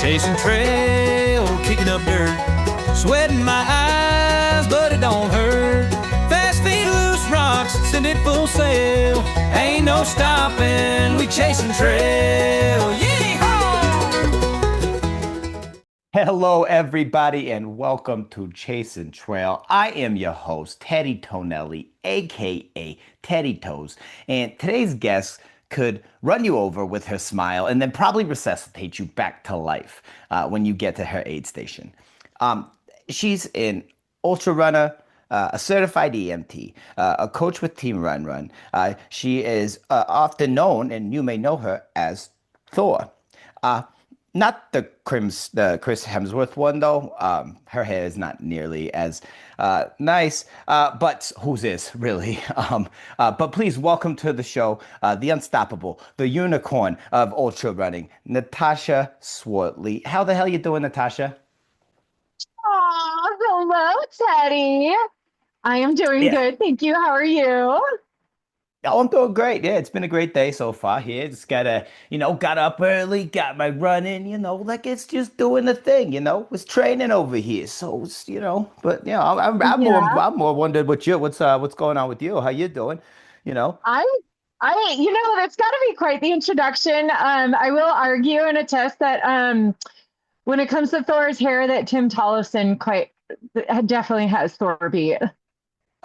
Chasing trail, kicking up dirt, sweating my eyes, but it don't hurt. Fast feet, loose rocks, send it full sail. Ain't no stopping, we chasing trail. Hello, everybody, and welcome to Chasing Trail. I am your host, Teddy Tonelli, aka Teddy Toes, and today's guest could run you over with her smile and then probably resuscitate you back to life when you get to her aid station. She's an ultra runner, a certified EMT, a coach with Team Run Run. She is often known, and you may know her as Thor. Not the Chris Hemsworth one though. Her hair is not nearly as nice, but whose is really? But please welcome to the show, the unstoppable, the unicorn of ultra running, Natasha Swartley. How the hell you doing, Natasha? Oh, hello, Teddy. I am doing Yeah. good. Thank you. How are you? Oh, I'm doing great. Yeah, it's been a great day so far here. Just got up early, got my run in, like it's just doing the thing, was training over here. So, but Yeah, I'm more wondering what's going on with you. How you doing? You know? I, that's got to be quite the introduction. I will argue and attest that when it comes to Thor's hair, that Tim Tollefson quite definitely has Thor beat.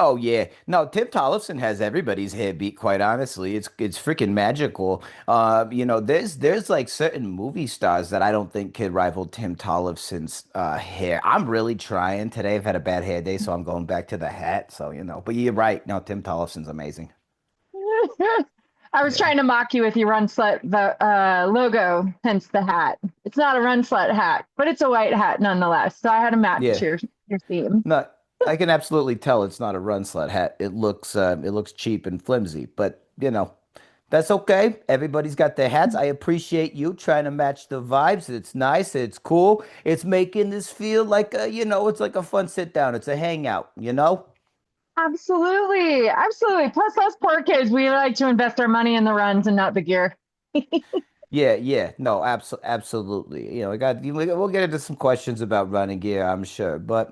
Oh yeah. No, Tim Tollefson has everybody's hair beat, quite honestly. It's freaking magical. There's like certain movie stars that I don't think could rival Tim Tollefson's hair. I'm really trying today. I've had a bad hair day, so I'm going back to the hat. So, but you're right. No, Tim Tollefson's amazing. I was Yeah. trying to mock you with your Run Slut logo, hence the hat. It's not a Run Slut hat, but it's a white hat nonetheless. So I had to match Yeah. your theme. No, I can absolutely tell it's not a run sled hat. It looks cheap and flimsy, but that's okay. Everybody's got their hats. I appreciate you trying to match the vibes. It's nice. It's cool. It's making this feel like it's like a fun sit down. It's a hangout. Absolutely. Absolutely. Plus, us poor kids, we like to invest our money in the runs and not the gear. Yeah, yeah, no, absolutely. We'll get into some questions about running gear, I'm sure. But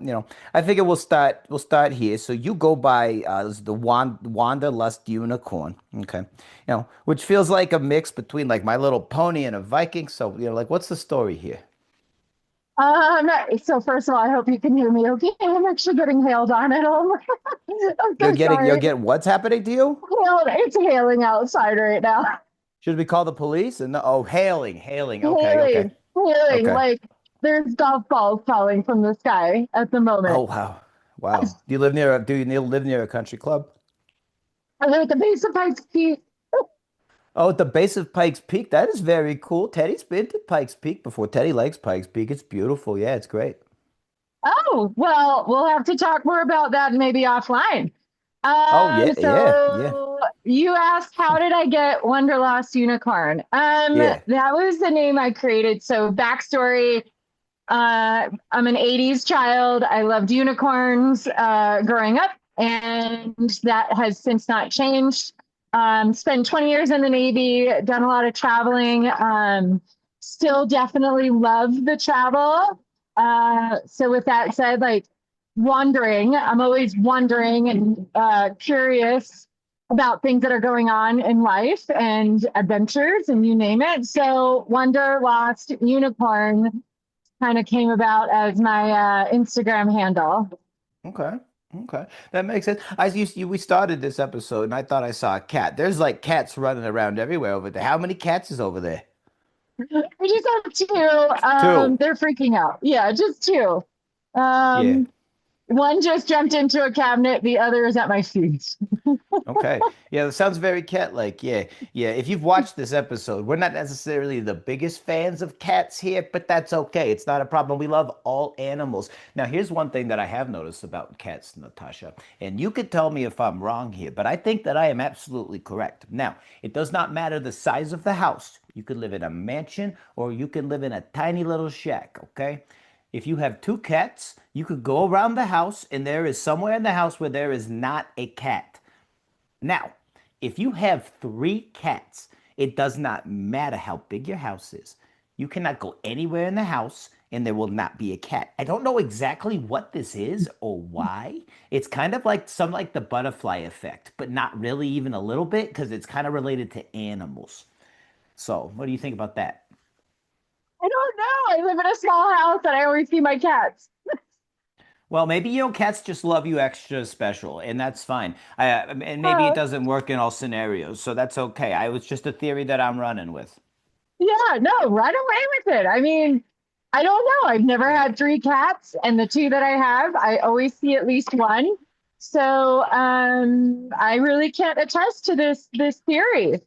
I figure we'll start here. So you go by this is the Wanderlust Unicorn, okay? Which feels like a mix between like My Little Pony and a Viking. So like what's the story here? Um, so first of all, I hope you can hear me okay. I'm actually getting hailed on at home. I'm You're so getting you're sorry. getting what's happening to you? It's hailing outside right now. Should we call the police? And oh, hailing. Okay, okay, Hailing, hailing, okay. like there's golf balls falling from the sky at the Oh moment. wow, wow. Do you live near a country club? I'm at the base of Pikes Peak. Oh, at the base of Pikes Peak. That is very cool. Teddy's been to Pikes Peak before. Teddy likes Pikes Peak. It's beautiful. Yeah, it's great. Oh, well, we'll have to talk more about that maybe offline. Oh, yeah, yeah, yeah, So you asked, how did I get Wonderlost Unicorn? yeah. That was the name I created. So backstory, I'm an 80s child. I loved unicorns growing up, and that has since not changed. Spent 20 years in the Navy, done a lot of traveling. Still definitely love the travel. So with that said, like wondering, I'm always wondering and curious about things that are going on in life and adventures and you name it. So Wonder Lost Unicorn kind of came about as my Instagram handle. Okay, okay. That makes sense. We started this episode and I thought I saw a cat. There's like cats running around everywhere over there. How many cats is over there? I just have two. Two. They're freaking out. Yeah, just two. Yeah. Um, One just jumped into a cabinet. The other is at my feet. Okay. Yeah, that sounds very cat-like. Yeah. Yeah. If you've watched this episode, we're not necessarily the biggest fans of cats here, but that's okay. It's not a problem. We love all animals. Now, here's one thing that I have noticed about cats, Natasha, and you could tell me if I'm wrong here, but I think that I am absolutely correct. Now, it does not matter the size of the house. You could live in a mansion or you can live in a tiny little shack, okay? If you have two cats, you could go around the house and there is somewhere in the house where there is not a cat. Now, if you have three cats, it does not matter how big your house is. You cannot go anywhere in the house and there will not be a cat. I don't know exactly what this is or why. It's kind of like some like the butterfly effect, but not really even a little bit because it's kind of related to animals. So, what do you think about that? I don't know. I live in a small house and I always see my cats. Well, maybe cats just love you extra special, and that's fine. And maybe it Uh, doesn't work in all scenarios, so that's okay. I was just a theory that I'm running with. yeah, no, run away with it. I mean, I don't know. I've never Yeah. had three cats, and the two that I have, I always see at least one. So I really can't attest to this theory.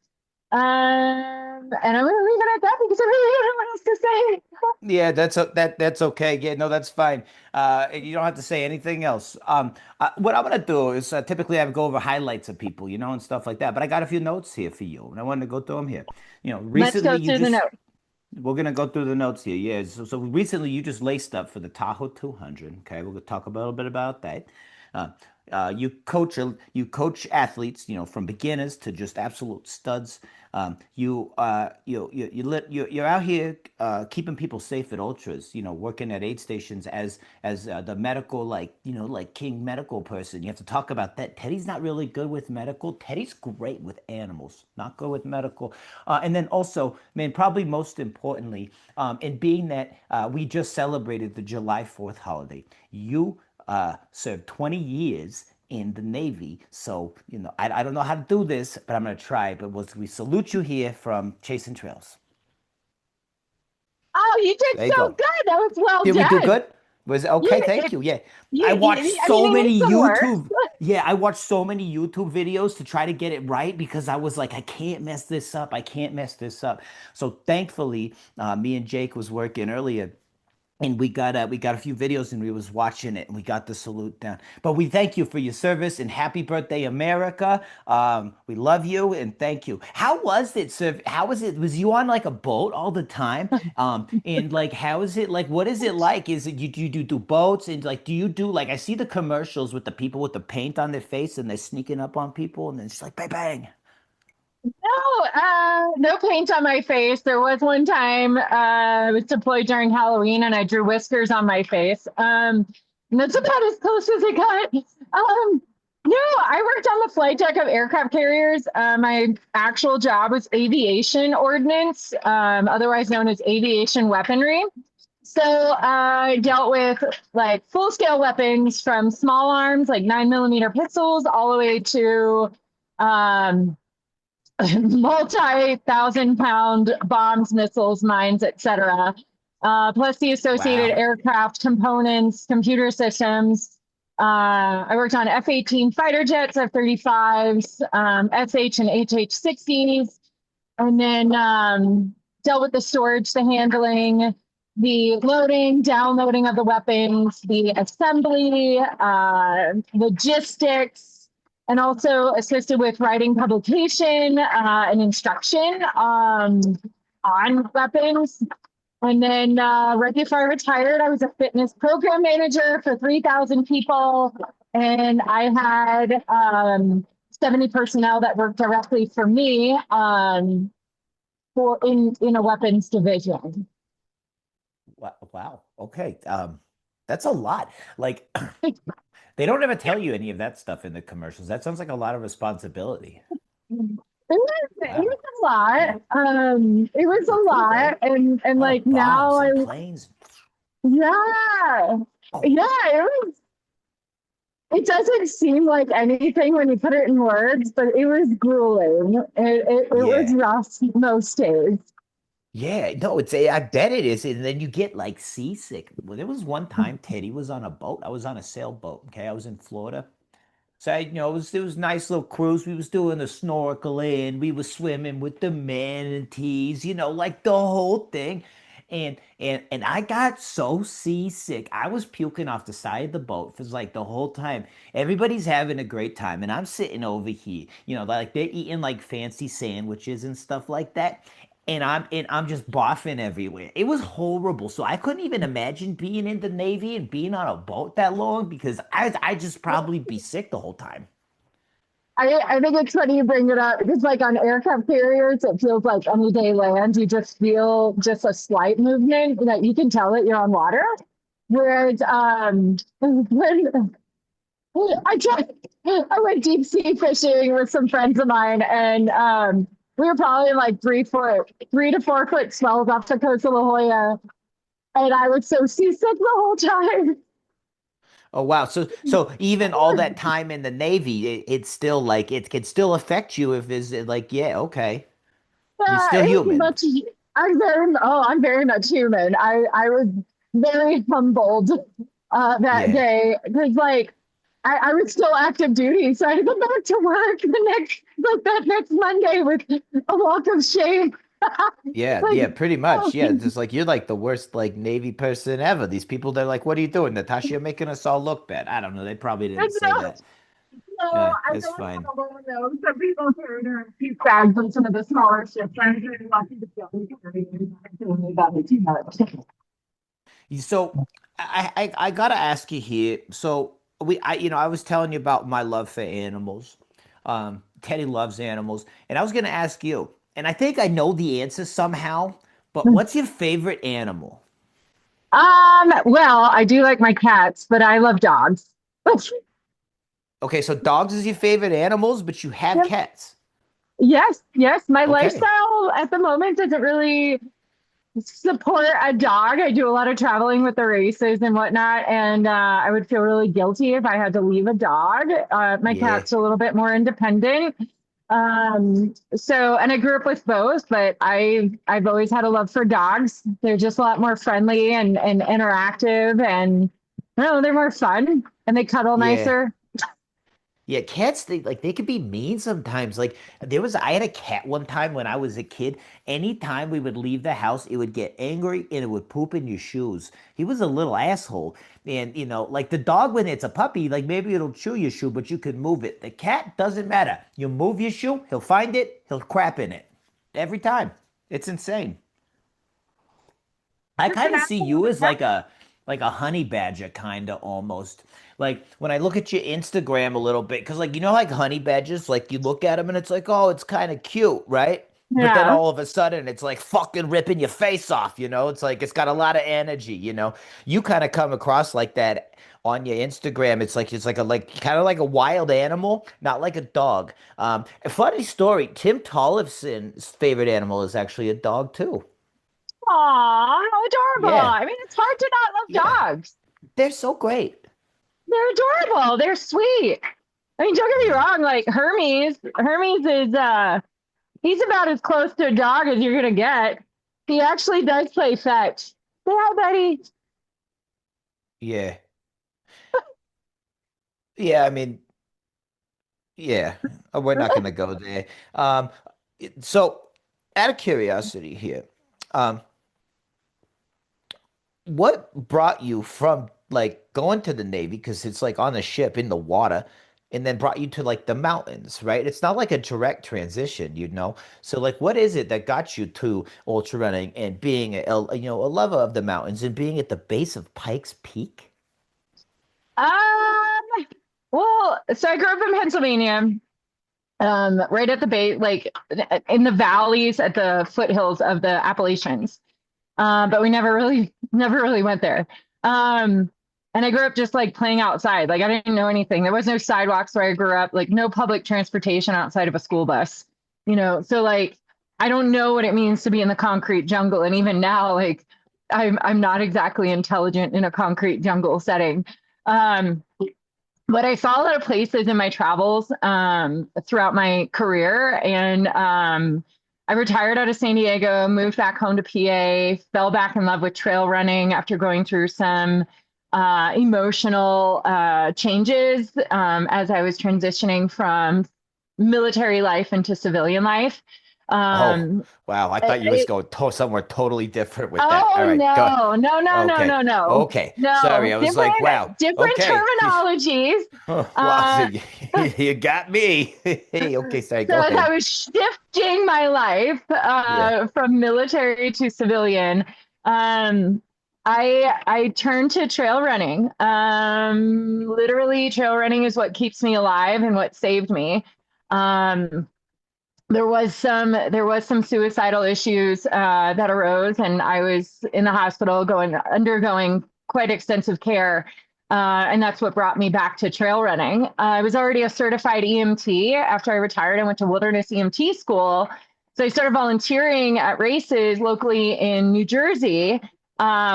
And I'm gonna leave it at that because I really don't know what else to say. Yeah, that's okay. Yeah, no, that's fine. You don't have to say anything else. What I'm gonna do is typically I would go over highlights of people, and stuff like that. But I got a few notes here for you, and I wanted to go through them here. Let's Recently go you through the just note. we're gonna go through the notes here. Yeah. So recently you just laced up for the Tahoe 200. Okay, we're gonna talk a little bit about that. Uh, you coach athletes, from beginners to just absolute studs. You're out here keeping people safe at ultras. Working at aid stations as the medical, like like king medical person. You have to talk about that. Teddy's not really good with medical. Teddy's great with animals, not good with medical. And then also, man, probably most importantly, in being that we just celebrated the July 4th holiday, you served 20 years in the Navy. So, I don't know how to do this, but I'm going to try. But we salute you here from Chasing Trails. Oh, you did There you so go. good. That was well Did we do done. good? Was it okay? You, Thank it, you. Yeah. I watched I mean, so they need many some work. YouTube. Yeah, I watched so many YouTube videos to try to get it right because I was like, I can't mess this up. I can't mess this up. So thankfully, me and Jake was working earlier and we got a few videos and we was watching it and we got the salute down. But we thank you for your service and happy birthday, America. We love you and thank you. How was it, sir? How was it? Was you on like a boat all the time? And like, how is it? Like, what is it like? Is it you do boats and like, do you do like I see the commercials with the people with the paint on their face and they're sneaking up on people and then it's like bang bang. No, no paint on my face. There was one time I was deployed during Halloween and I drew whiskers on my face. And that's about as close as it got. No, I worked on the flight deck of aircraft carriers. My actual job was aviation ordnance, otherwise known as aviation weaponry. So I dealt with like full scale weapons from small arms, like 9mm pistols, all the way to um, multi-thousand-pound bombs, missiles, mines, etc. Plus the associated Wow. aircraft components, computer systems. I worked on F-18 fighter jets, F-35s, SH and HH-60s, and then dealt with the storage, the handling, the loading, downloading of the weapons, the assembly, logistics, and also assisted with writing publication and instruction on weapons. And then right before I retired, I was a fitness program manager for 3,000 people. And I had 70 personnel that worked directly for me in a weapons division. Wow. Okay. That's a lot. Like they don't ever tell you any of that stuff in the commercials. That sounds like a lot of responsibility. It Wow. was a lot. It was a Pretty cool though. lot. And Oh, like now bombs I, and planes. yeah, Oh, yeah, it doesn't seem like anything when you put it in words, but it was grueling. It was yeah. rough most days. Yeah, no, I bet it is. And then you get like seasick. Well, there was one time Teddy was on a boat. I was on a sailboat. Okay. I was in Florida. So it was nice little cruise. We was doing the snorkeling. We was swimming with the manatees, like the whole thing. And I got so seasick. I was puking off the side of the boat for like the whole time. Everybody's having a great time, and I'm sitting over here, like they're eating like fancy sandwiches and stuff like that. And I'm just barfing everywhere. It was horrible. So I couldn't even imagine being in the Navy and being on a boat that long because I just probably be sick the whole time. I think it's funny you bring it up because like on aircraft carriers, it feels like any day land, you just feel just a slight movement that you can tell that you're on water. Whereas when I tried, I went deep sea fishing with some friends of mine, and we were probably in like 3 to 4 foot swells off the coast of La Jolla, and I was so seasick the whole time. Oh wow. So even all that time in the Navy, it's still like it can still affect you if is it like, yeah, okay. You're still It was human. much. I'm very much human. I was very humbled that Yeah. day because like I was still active duty, so I had to go back to work that next Monday with a walk of shame. Yeah, Like, yeah, pretty oh, much. Yeah, just like you're like the worst like Navy person ever. These people, they're like, "What are you doing, Natasha? You're making us all look bad." I don't know. They probably didn't say no, that. no, Yeah, I it's don't fine. have a loan though. Some people carry their few bags on some of the smaller ships. I'm very lucky to be able to carry about it too much. So I gotta ask you here. So I was telling you about my love for animals. Teddy loves animals, and I was gonna ask you, and I think I know the answer somehow, but what's your favorite animal? Well, I do like my cats, but I love dogs. Okay, so dogs is your favorite animals, but you have Yep. cats. Yes, yes. My Okay. lifestyle at the moment doesn't really support a dog. I do a lot of traveling with the races and whatnot, and I would feel really guilty if I had to leave a dog. My Yeah. cat's a little bit more independent. And I grew up with both, but I've always had a love for dogs. They're just a lot more friendly and interactive, and I don't know, they're more fun and they cuddle Yeah. nicer. Yeah, cats they can be mean sometimes. Like I had a cat one time when I was a kid. Anytime we would leave the house, it would get angry and it would poop in your shoes. He was a little asshole. And like the dog when it's a puppy, like maybe it'll chew your shoe, but you can move it. The cat doesn't matter. You move your shoe, he'll find it, he'll crap in it. Every time. It's insane. I Just an kind of see asshole you of a as cat. like a honey badger kind of almost. Like when I look at your Instagram a little bit, because like like honey badgers, like you look at them and it's like, oh, it's kind of cute, right? But then Yeah. all of a sudden it's like fucking ripping your face off. It's like it's got a lot of energy. You kind of come across like that on your Instagram. It's like a like kind of like a wild animal, not like a dog. A funny story, Tim Tollefson's favorite animal is actually a dog too. Aw, how adorable. Yeah. I mean, it's hard to not Yeah. love dogs. They're so great. They're adorable. They're sweet. I mean, don't get me Yeah. wrong, like Hermes is he's about as close to a dog as you're gonna get. He actually does play fetch. Say hi, buddy. Yeah. Yeah, I mean, yeah. We're not gonna go there. Um, so out of curiosity here, um, what brought you from like going to the Navy, because it's like on a ship in the water, and then brought you to like the mountains, right? It's not like a direct transition. So like what is it that got you to ultra running and being a lover of the mountains and being at the base of Pikes Peak? Um, well, so I grew up in Pennsylvania, right at the base, like in the valleys at the foothills of the Appalachians. But we never really went there. Um, and I grew up just like playing outside. Like I didn't know anything. There was no sidewalks where I grew up, like no public transportation outside of a school bus, So like I don't know what it means to be in the concrete jungle. And even now, like I'm not exactly intelligent in a concrete jungle setting. Um, but I saw a lot of places in my travels throughout my career. And I retired out of San Diego, moved back home to PA, fell back in love with trail running after going through some emotional changes as I was transitioning from military life into civilian life. Oh, Um, wow. I thought you was it, going somewhere totally different with that. Oh All right, go. no, no, no, no, Okay. no, no, Okay. no. Sorry. I was like, wow. Different Okay. terminologies. Wow. So Uh, you got me. Hey, okay, sorry. so Go as I ahead. was shifting my life Yeah. from military to civilian, um, I turned to trail running. Literally, trail running is what keeps me alive and what saved me. Um, there was some suicidal issues that arose, and I was in the hospital undergoing quite extensive care. And that's what brought me back to trail running. I was already a certified EMT after I retired. I went to wilderness EMT school. So I started volunteering at races locally in New Jersey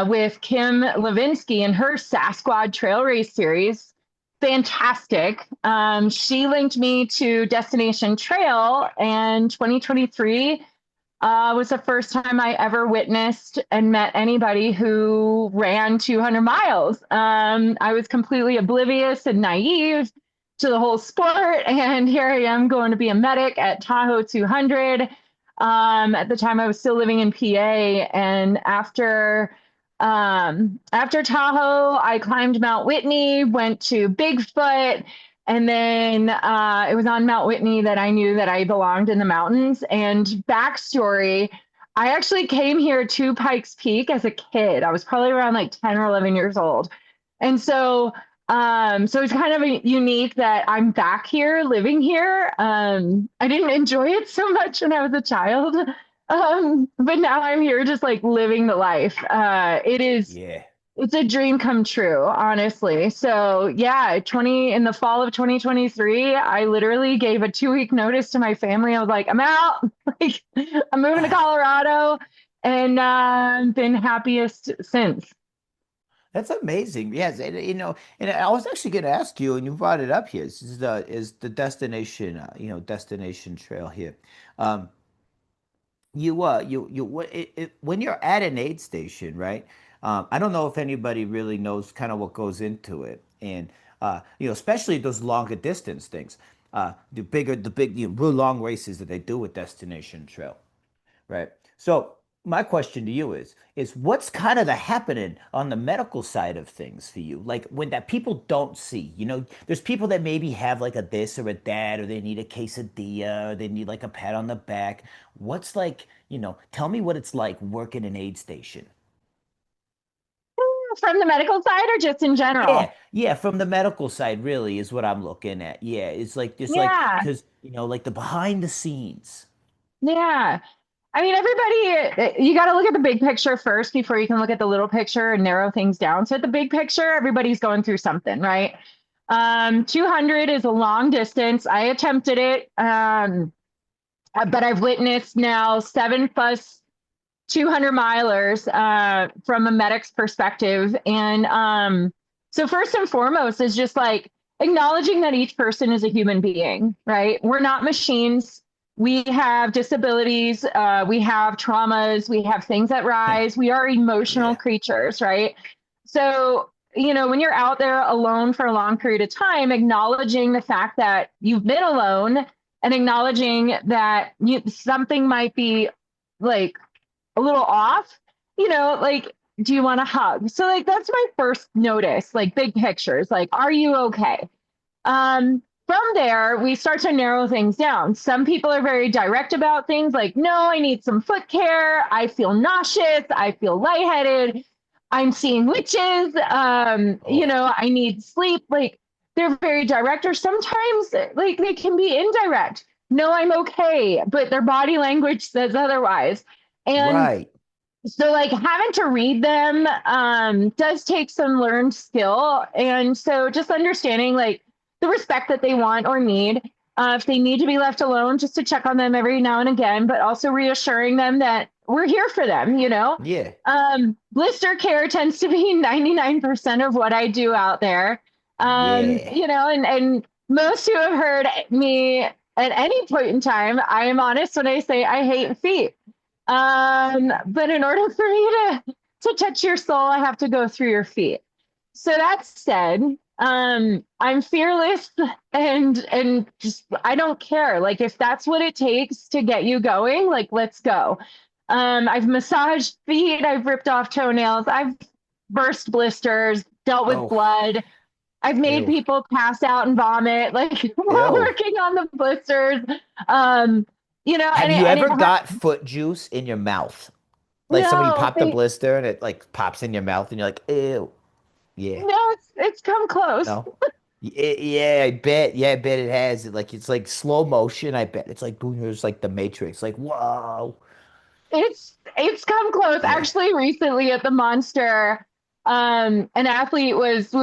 with Kim Levinsky and her Sasquatch Trail Race series. Fantastic. She linked me to Destination Trail, and 2023 was the first time I ever witnessed and met anybody who ran 200 miles. I was completely oblivious and naive to the whole sport, and here I am going to be a medic at Tahoe 200. At the time, I was still living in PA, and after Tahoe, I climbed Mount Whitney, went to Bigfoot, and then it was on Mount Whitney that I knew that I belonged in the mountains. And backstory, I actually came here to Pikes Peak as a kid. I was probably around like 10 or 11 years old. And so it's kind of unique that I'm back here, living here. I didn't enjoy it so much when I was a child. But now I'm here just like living the life. Yeah. It's a dream come true, honestly. So yeah, 20 in the fall of 2023, I literally gave a 2-week notice to my family. I was like, I'm out. Like, I'm moving to Colorado, and been happiest since. That's amazing. Yes, and, and I was actually going to ask you, and you brought it up here. Is the destination, destination trail here. Um, when you're at an aid station, right? I don't know if anybody really knows kind of what goes into it, and especially those longer distance things, the big, real long races that they do with Destination Trail, right? So my question to you is what's kind of the happening on the medical side of things for you? Like when that people don't see, there's people that maybe have like a this or a that, or they need a quesadilla, or they need like a pat on the back. What's like, tell me what it's like working an aid station. From the medical side or just in Yeah, general? yeah, from the medical side really is what I'm looking at. Yeah, it's like just like Yeah, because like the behind the scenes. yeah. I mean, everybody, you got to look at the big picture first before you can look at the little picture and narrow things down. So at the big picture, everybody's going through something, right? 200 is a long distance. I attempted it, but I've witnessed now 7+ 200 milers from a medic's perspective. And so first and foremost is just like acknowledging that each person is a human being, right? We're not machines. We have disabilities, we have traumas, we have things that rise. We are emotional Yeah. creatures, right? So, when you're out there alone for a long period of time, acknowledging the fact that you've been alone and acknowledging that something might be like a little off, like, do you want a hug? So, like, that's my first notice, like, big pictures, like, are you okay? From there, we start to narrow things down. Some people are very direct about things like, no, I need some foot care. I feel nauseous. I feel lightheaded. I'm seeing witches. Oh, I need sleep. Like, they're very direct, or sometimes like they can be indirect. No, I'm okay, but their body language says otherwise. And right. so like having to read them does take some learned skill. And so just understanding like the respect that they want or need. If they need to be left alone, just to check on them every now and again, but also reassuring them that we're here for them. Yeah. Blister care tends to be 99% of what I do out there. Yeah. And most who have heard me at any point in time, I am honest when I say I hate feet. But in order for me to touch your soul, I have to go through your feet. So that said, I'm fearless and just I don't care. Like if that's what it takes to get you going, like let's go. I've massaged feet, I've ripped off toenails, I've burst blisters, dealt with Oh, blood. I've made ew. people pass out and vomit, like while Ew. working on the blisters. Um, Have and it you and ever it got foot juice in your mouth? Like somebody no, popped a blister and it like pops in your mouth and you're like, ew. Yeah. no, it's come close. No? Yeah, I bet. Yeah, I bet it has. It's like slow motion. I bet it's like boom. There's like the Matrix. Like whoa. It's come close. Yeah. Actually, recently at the Monster, an athlete was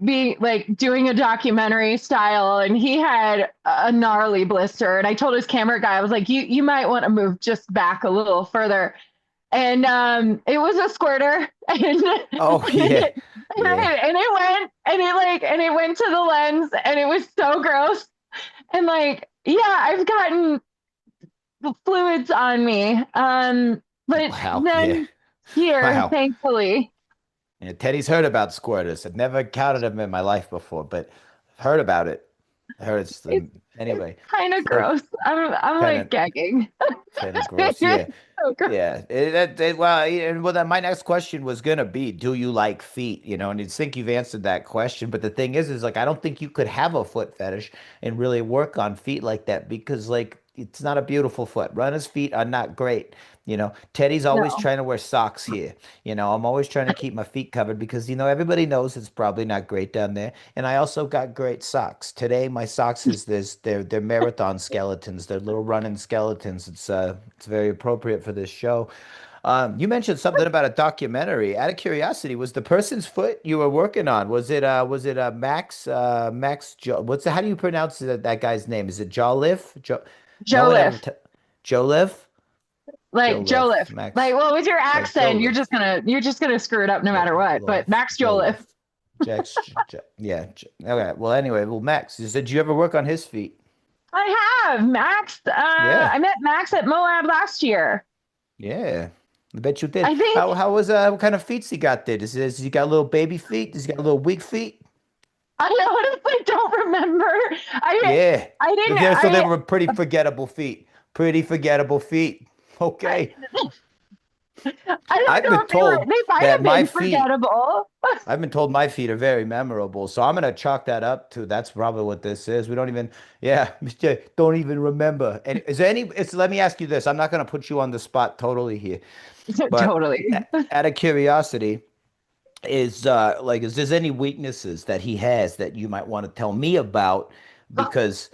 being like doing a documentary style, and he had a gnarly blister. And I told his camera guy, I was like, you might want to move just back a little further. And it was a squirter, and Oh yeah. Yeah. and it went to the lens, and it was so gross. And like, yeah, I've gotten fluids on me. But Wow. Yeah. then here, Wow. thankfully, Yeah, Teddy's heard about squirters. I've never encountered them in my life before, but I've heard about it. I heard it's it's the anyway. kind of So gross. I'm kind of like gagging. kind of gross. Yeah. It's so gross. Yeah. Well, then my next question was gonna be, do you like feet? You know, and I think you've answered that question. But the thing is like I don't think you could have a foot fetish and really work on feet like that because like it's not a beautiful foot. Runner's feet are not great. You know, Teddy's always No. trying to wear socks here. You know, I'm always trying to keep my feet covered because, everybody knows it's probably not great down there. And I also got great socks. Today, my socks is this, they're marathon skeletons. They're little running skeletons. It's very appropriate for this show. You mentioned something about a documentary. Out of curiosity, was the person's foot you were working on? Was it Max how do you pronounce that guy's name? Is it Joliffe? No one ever Joliffe, Joliffe? like Joliffe, Joliffe. Like, Max, well, with your like accent, Joliffe, you're just gonna screw it up no matter what. But Max Joliffe, Joliffe, yeah. Okay. Well, anyway, well, Max, did you ever work on his feet? I have Max. Yeah, I met Max at Moab last year. yeah. I bet you did. I think How what kind of feet he got there? Does he got little baby feet? Does he got little weak feet? I honestly don't remember. I Yeah. I didn't. So they were pretty forgettable feet. Pretty forgettable feet. I Okay. I don't I've know been if they were. told They might that have my been feet forgettable. I've been told my feet are very memorable, so I'm gonna chalk that up to that's probably what this is. We don't even, yeah, don't even remember. And is there any? Let me ask you this. I'm not gonna put you on the spot totally here, but Totally. out of curiosity, is there's any weaknesses that he has that you might want to tell me about? Because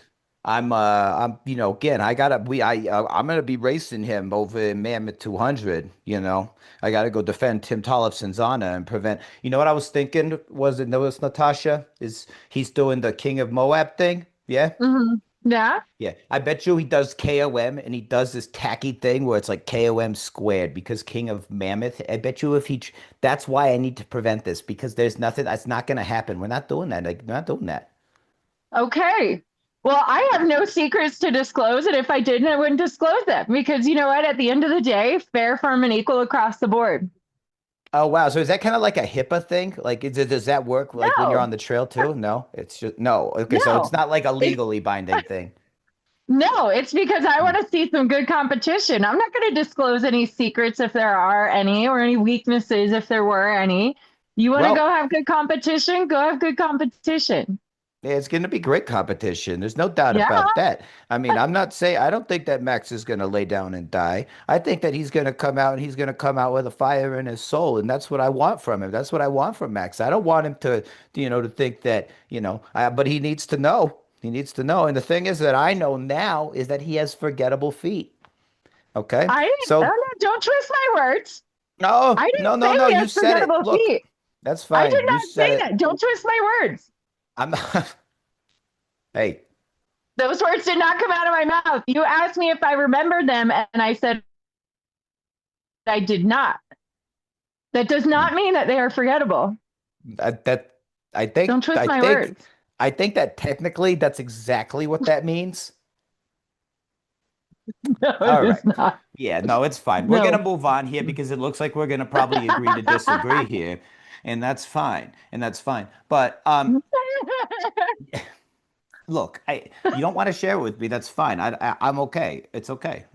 I'm again I gotta we I'm gonna be racing him over in Mammoth 200. I gotta go defend Tim Tollefson's honor and prevent. You know what I was thinking? Was it notice Natasha is he's doing the King of Moab thing? Yeah. Yeah. Yeah, I bet you he does KOM and he does this tacky thing where it's like KOM squared because King of Mammoth. I bet you if that's why I need to prevent this because there's nothing that's not going to happen. We're not doing that. Like, we're not doing that. Okay. Well, I have no secrets to disclose, and if I didn't, I wouldn't disclose them because you know what? At the end of the day, fair, firm, and equal across the board. Oh, wow. So is that kind of like a HIPAA thing? Like, does that work like when you're No, on the trail too? No, it's just no. Okay, so it's no. not like a It's legally binding thing. no, it's because I Hmm. want to see some good competition. I'm not going to disclose any secrets if there are any, or any weaknesses if there were any. You want to go Well, have good competition? Go have good competition. yeah, it's going to be great competition. There's no doubt Yeah, about that. I mean, I don't think that Max is going to lay down and die. I think that he's going to come out and he's going to come out with a fire in his soul. And that's what I want from him. That's what I want from Max. I don't want him to think that, but he needs to know. He needs to know. And the thing is that I know now is that he has forgettable feet. Okay. I didn't. Oh, So, no, don't twist my words. no, I no, didn't no, say no. he You has said it. forgettable Look, feet. that's I did fine. You not said say it. that. Don't twist my words. I'm not. Hey, Those words did not come out of my mouth. You asked me if I remembered them, and I said I did not. That does not mean that they are forgettable. that I think Don't twist I my think words. I think that technically that's exactly what that means. No, it All is right. not. Yeah, no, it's fine. We're gonna No. move on here because it looks like we're gonna probably agree to disagree here, and that's fine. And that's fine. But look, you don't want to share it with me. That's fine. I'm okay. It's okay.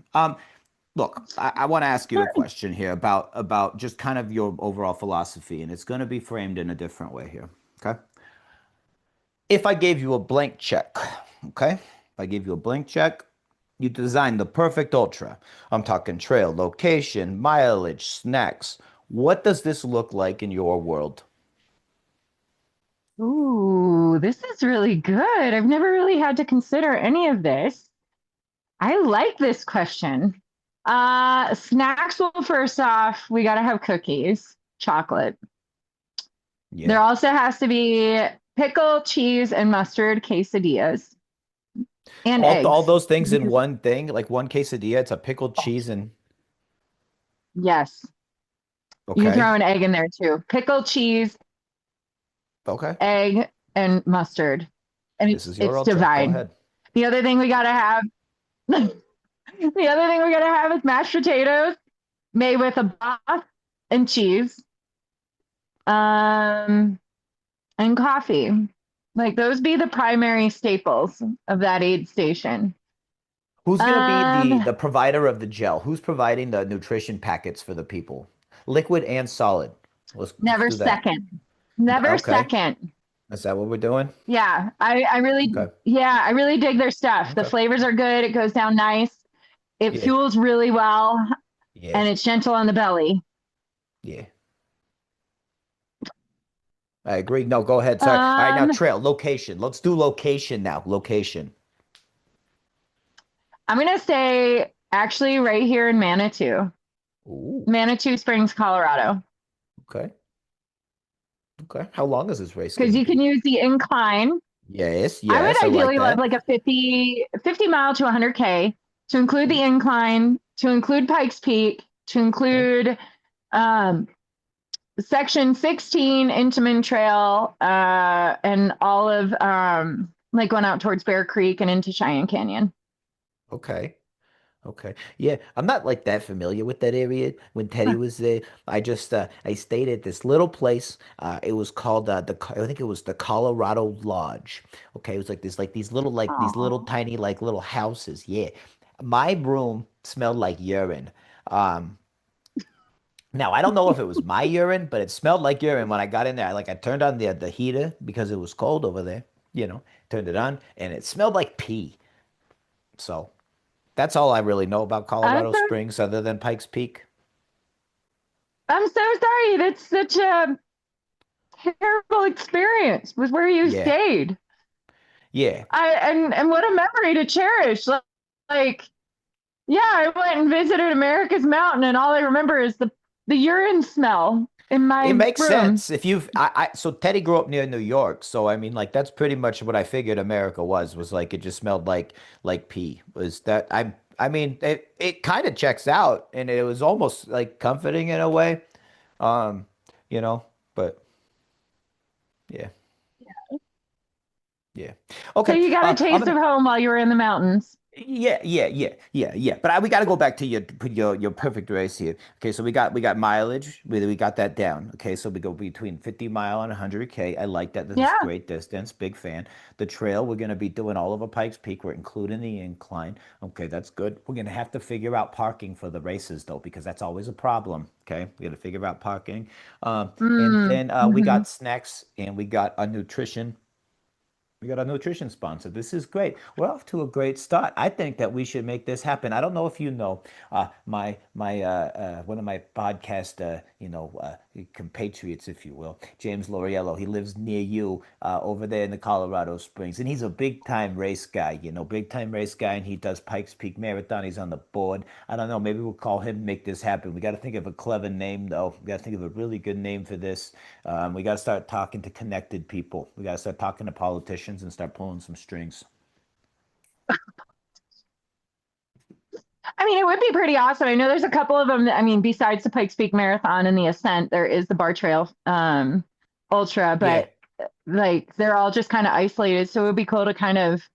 Look, I want to ask you a question here about just kind of your overall philosophy, and it's going to be framed in a different way here. Okay. If I gave you a blank check, okay? If I gave you a blank check, you designed the perfect ultra. I'm talking trail, location, mileage, snacks. What does this look like in your world? Ooh, this is really good. I've never really had to consider any of this. I like this question. Snacks, well, first off, we got to have cookies, chocolate. Yeah. There also has to be pickle, cheese, and mustard quesadillas and All eggs. those things in Because, one thing, like one quesadilla, it's a pickled cheese and yes, you can throw okay. an egg in there too. Pickle, cheese, Okay. egg, and mustard. And This is your it's ultra. Go divine. ahead. The other thing we got to have, the other thing we got to have is mashed potatoes made with a broth and cheese. Um, and coffee. Like those be the primary staples of that aid station. Who's gonna be Um, the provider of the gel? Who's providing the nutrition packets for the people? Liquid and solid. Let's never do that. second. Never Okay. second. Is that what we're doing? Yeah, I really, Okay. yeah, I really dig their stuff. The Okay. flavors are good. It goes down nice. It Yeah. fuels really well, Yeah. and it's gentle on the belly. Yeah. I agree. No, go ahead. Sorry. All right, now Um, trail location. Let's do location now. Location. I'm gonna say actually right here in Manitou, Ooh. Manitou Springs, Colorado, Okay. Okay. How long is this race because gonna you can be? use the incline. Yes. I would Yes. I like ideally love that. like a 50 mile to 100K to include the incline, to include Pikes Peak, to Okay. include um, section 16 Intamin Trail, and all of like going out towards Bear Creek and into Cheyenne Canyon. Okay. Okay. Yeah, I'm not like that familiar with that area. When Teddy was there, I stayed at this little place. It was called I think it was the Colorado Lodge. Okay, it was like these little Oh, tiny like little houses. Yeah. My room smelled like urine. Um Now I don't know if it was my urine, but it smelled like urine when I got in there. I turned on the heater because it was cold over there, turned it on and it smelled like pee. So that's all I really know about I'm Colorado so Springs other than Pikes Peak. I'm so sorry. That's such a terrible experience with where you Yeah. stayed. Yeah. And what a memory to cherish. Like yeah, I went and visited America's Mountain, and all I remember is the urine smell in It my makes room. sense. If you've so Teddy grew up near New York, so I mean like that's pretty much what I figured America was like it just smelled like pee. Was that I mean it kind of checks out and it was almost like comforting in a way. Um, you know, but yeah. Yeah. So Okay. you got a I'm taste of gonna home while you were in the mountains. yeah. But we got to go back to your perfect race here. Okay, so we got mileage. We got that down. Okay, so we go between 50 mile and 100K. I like that. This is Yeah. great distance. Big fan. The trail, we're gonna be doing all over Pikes Peak. We're including the incline. Okay, that's good. We're gonna have to figure out parking for the races though, because that's always a problem. Okay, we got to figure out parking. And Mm, then we hmm. got snacks and we got a nutrition. We got a nutrition sponsor. This is great. We're off to a great start. I think that we should make this happen. I don't know if you know, my one of my podcast compatriots, if you will, James Loriello. He lives near you over there in the Colorado Springs, and he's a big time race guy. Big time race guy, and he does Pikes Peak Marathon. He's on the board. I don't know. Maybe we'll call him, make this happen. We got to think of a clever name though. We got to think of a really good name for this. We got to start talking to connected people. We got to start talking to politicians and start pulling some strings. I mean, it would be pretty awesome. I know there's a couple of them. I mean, besides the Pikes Peak Marathon and the Ascent, there is the Bar Trail Ultra, Yeah. but like they're all just kind of isolated. So it would be cool to kind of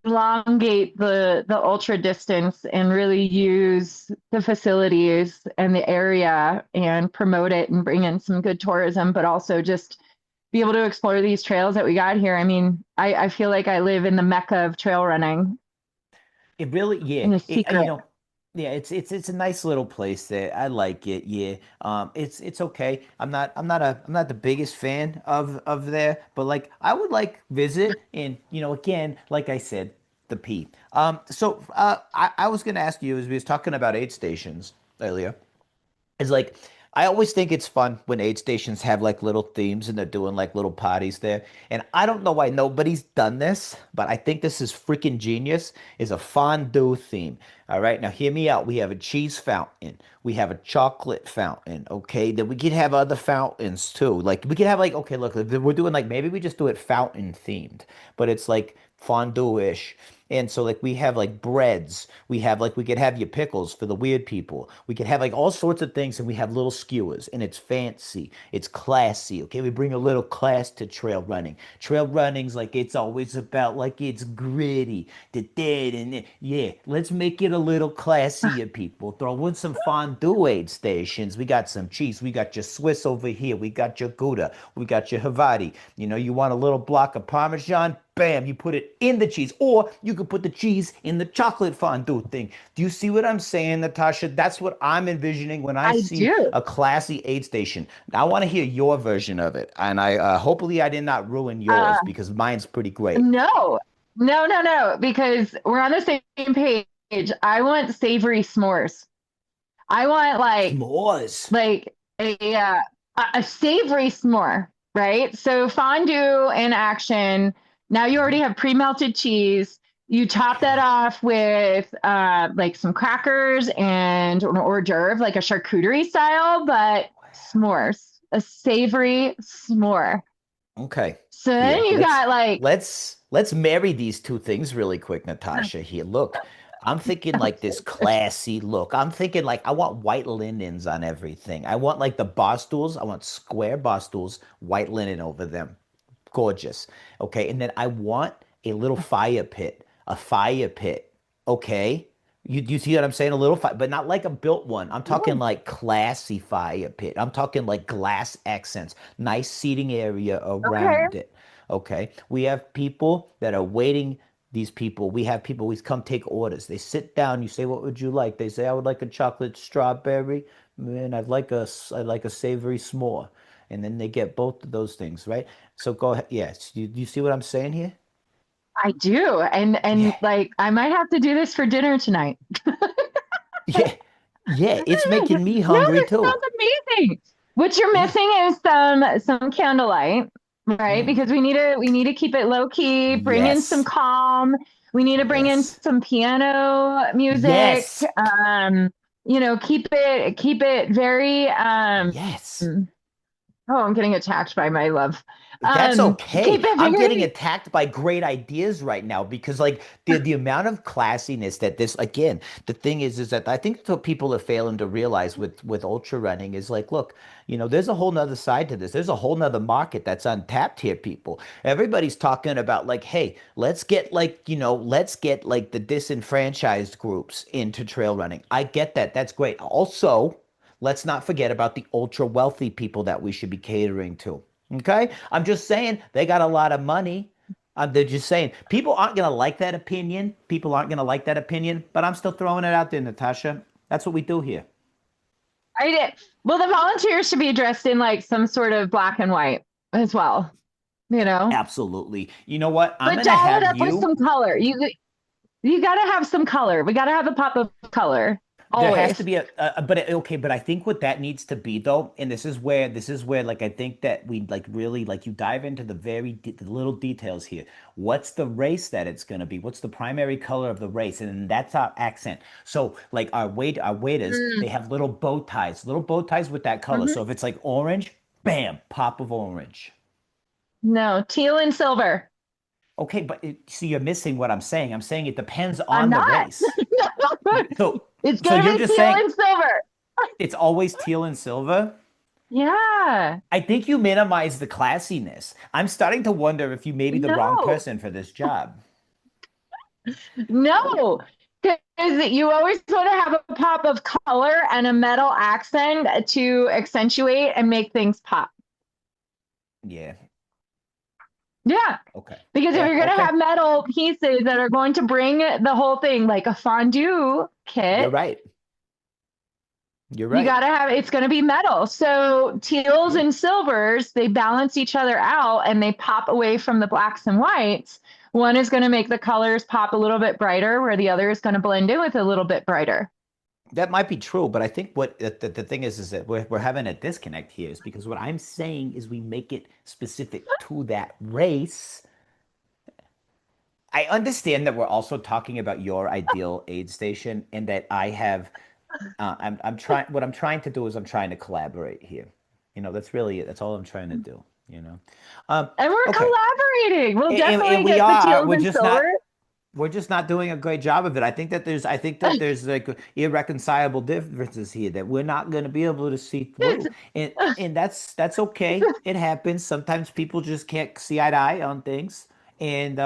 elongate the ultra distance and really use the facilities and the area and promote it and bring in some good tourism, but also just be able to explore these trails that we got here. I mean, I feel like I live in the mecca of trail running It really, yeah. in the secret. Yeah. It's a nice little place there. I like it. Yeah. It's okay. I'm not the biggest fan of there, but like I would like visit and again, like I said, the P. I was gonna ask you as we was talking about aid stations earlier. Is like I always think it's fun when aid stations have like little themes and they're doing like little parties there. And I don't know why nobody's done this, but I think this is freaking genius. Is a fondue theme. All right, now hear me out. We have a cheese fountain. We have a chocolate fountain. Okay, then we could have other fountains too. Like we could have like okay, look, we're doing like maybe we just do it fountain themed, but it's like fondue-ish. And so like we have like breads, we have like we could have your pickles for the weird people. We could have like all sorts of things and we have little skewers and it's fancy. It's classy. Okay, we bring a little class to trail running. Trail running's like it's always about like it's gritty, the dead and yeah, let's make it a little classier people. Throw in some fondue aid stations. We got some cheese. We got your Swiss over here. We got your Gouda. We got your Havarti. You know, you want a little block of Parmesan? Bam, you put it in the cheese, or you could put the cheese in the chocolate fondue thing. Do you see what I'm saying, Natasha? That's what I'm envisioning when I I see do. a classy aid station. I want to hear your version of it, and I hopefully I did not ruin yours Uh, because mine's pretty great. no, no, because we're on the same page. I want savory s'mores. I want S'mores. like a savory s'more, right? So fondue in action. Now you already have pre-melted cheese. You top that Okay. off with like some crackers and an hors d'oeuvre, like a charcuterie style, but s'mores, a savory s'more. Okay. So then Here, you got like, let's marry these two things really quick, Natasha. Here, look. I'm thinking like this classy look. I'm thinking like I want white linens on everything. I want like the bar stools. I want square bar stools, white linen over them. Gorgeous. Okay. And then I want a little fire pit. A fire pit. Okay. You see what I'm saying? A little fire, but not like a built one. I'm talking like classy fire pit. I'm talking like glass accents, nice seating area okay, around it. Okay. We have people that are waiting. These people, we have people, we come take orders. They sit down, you say, what would you like? They say, I would like a chocolate strawberry, and I'd like a savory s'more. And then they get both of those things, right? So go ahead. Yes. You see what I'm saying here? I do. And Yeah. like I might have to do this for dinner tonight. Yeah. Yeah. It's making me No, hungry this too. sounds amazing. What you're Yeah. missing is some candlelight, right? Mm. Because we need to keep it low key, bring in some Yes. calm. We need to bring in Yes. some piano music. Yes. Keep it very Yes. oh, I'm getting attacked by my love. That's okay. Keep it I'm getting very attacked by great ideas right now because like the amount of classiness that this again, the thing is that I think that's what people are failing to realize with ultra running is like, look, you know, there's a whole nother side to this. There's a whole nother market that's untapped here, people. Everybody's talking about like, hey, let's get like, you know, let's get like the disenfranchised groups into trail running. I get that. That's great. Also, let's not forget about the ultra wealthy people that we should be catering to. Okay? I'm just saying they got a lot of money. They're just saying people aren't going to like that opinion. People aren't going to like that opinion, but I'm still throwing it out there, Natasha. That's what we do here. I did. Well, the volunteers should be dressed in like some sort of black and white as well, you know. Absolutely. You know what? I'm But going to doll it have up with you. some color. You got to have some color. We got to have a pop of color There has to always. be okay, but I think what that needs to be though, and this is where like I think that we like really like you dive into the little details here. What's the race that it's gonna be? What's the primary color of the race? And then that's our accent. So like our waiters, Mm, they have little bow ties with that color. So mhm. if it's like orange, bam, pop of orange. No, teal and silver. Okay, but see, you're missing what I'm saying. I'm saying it depends I'm on the not. race. So It's so gonna you're be just teal saying and silver. it's always teal and silver? Yeah. I think you minimize the classiness. I'm starting to wonder if you may be the wrong No, person for this job. no. Because you always want to have a pop of color and a metal accent to accentuate and make things pop. Yeah. Yeah. Okay. Because if Yeah. you're going to Okay. have metal pieces that are going to bring the whole thing, like a fondue You're kit, right. You're you right. got to have it's going to be metal. So teals Yeah. and silvers, they balance each other out and they pop away from the blacks and whites. One is going to make the colors pop a little bit brighter, where the other is going to blend in with a little bit brighter. That might be true, but I think what the thing is that we're having a disconnect here is because what I'm saying is we make it specific to that race. I understand that we're also talking about your ideal aid station and that I have I'm trying what I'm trying to do is I'm trying to collaborate here. That's really it. That's all I'm trying to do. Um, And we're okay. collaborating. We'll And definitely we get the are. teals and silver. We're just not doing a great job of it. I think that there's like irreconcilable differences here that we're not going to be able to see through. And that's okay. It happens. Sometimes people just can't see eye to eye on things. And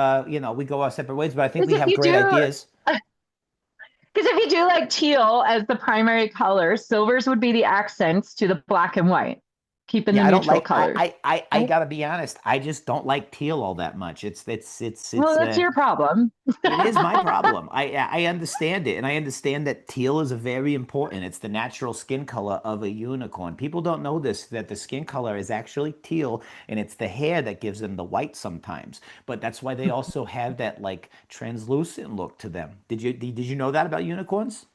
we go our separate ways, but I think Because we if have you great do, ideas. because if you do like teal as the primary color, silvers would be the accents to the black and white, keeping the Yeah, I don't neutral like colors. I gotta be honest, I just don't like teal all that much. Well, that's your problem. It is my problem. I understand it, and I understand that teal is a very important. It's the natural skin color of a unicorn. People don't know this that the skin color is actually teal, and it's the hair that gives them the white sometimes. But that's why they also have that like translucent look to them. Did you know that about unicorns?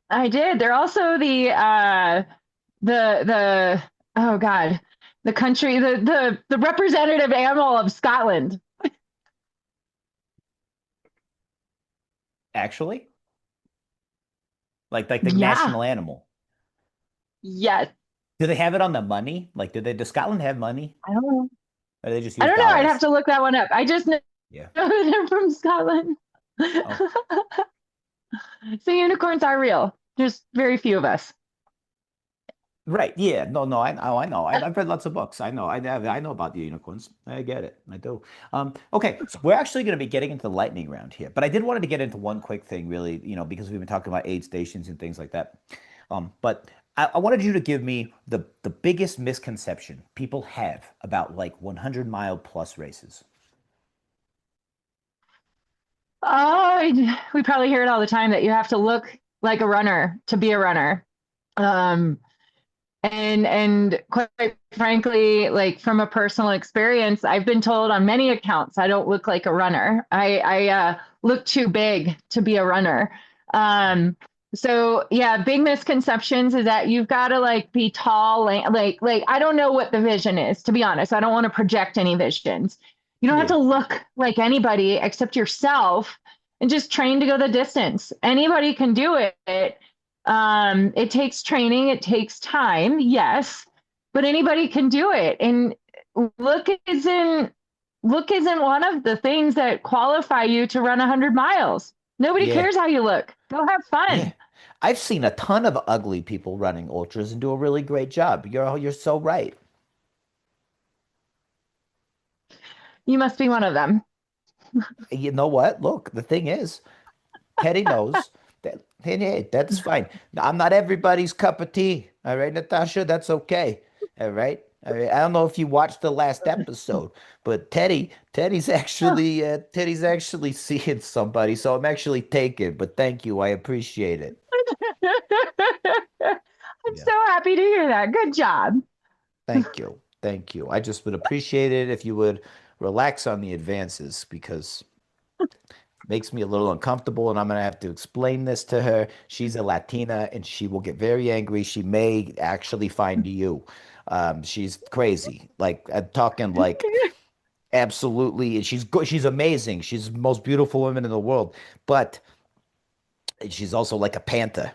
I did. They're also the oh God, the country the representative animal of Scotland. Actually, like the Yeah. national animal. Yes. Do they have it on the money? Like, does Scotland have money? I don't know. Or do they just I use don't know. I'd have dollars? to look that one up. I just know Yeah. that they're from Scotland. Oh, So unicorns are real. There's very few of us. right. Yeah. No, no. I know. I've read lots of books. I know. I know about the unicorns. I get it. I do. Okay. So we're actually going to be getting into the lightning round here, but I did wanted to get into one quick thing, really. Because we've been talking about aid stations and things like that. But I wanted you to give me the biggest misconception people have about like 100-mile plus races. Oh, we probably hear it all the time that you have to look like a runner to be a runner. Um, and quite frankly, like from a personal experience, I've been told on many accounts I don't look like a runner. I look too big to be a runner. Um, so yeah, big misconceptions is that you've got to like be tall, like I don't know what the vision is, to be honest. I don't want to project any visions. You don't have Yeah. to look like anybody except yourself and just train to go the distance. Anybody can do it. It takes training, it takes time, yes, but anybody can do it. And look isn't look isn't one of the things that qualify you to run 100 miles. Nobody Yeah. cares how you look. Go have Yeah. fun. I've seen a ton of ugly people running ultras and do a really great job. You're so right. You must be one of them. You know what? Look, the thing is, Teddy knows that hey, that's fine. I'm not everybody's cup of tea. All right, Natasha, that's okay. All right. All right. I don't know if you watched the last episode, but Teddy's actually seeing somebody, so I'm actually taken. But thank you, I appreciate it. I'm Yeah. so happy to hear that. Good job. Thank you. Thank you. I just would appreciate it if you would relax on the advances because makes me a little uncomfortable and I'm gonna have to explain this to her. She's a Latina and she will get very angry. She may actually find you. She's crazy. Like I'm talking like absolutely, and she's amazing. She's the most beautiful woman in the world. But she's also like a panther,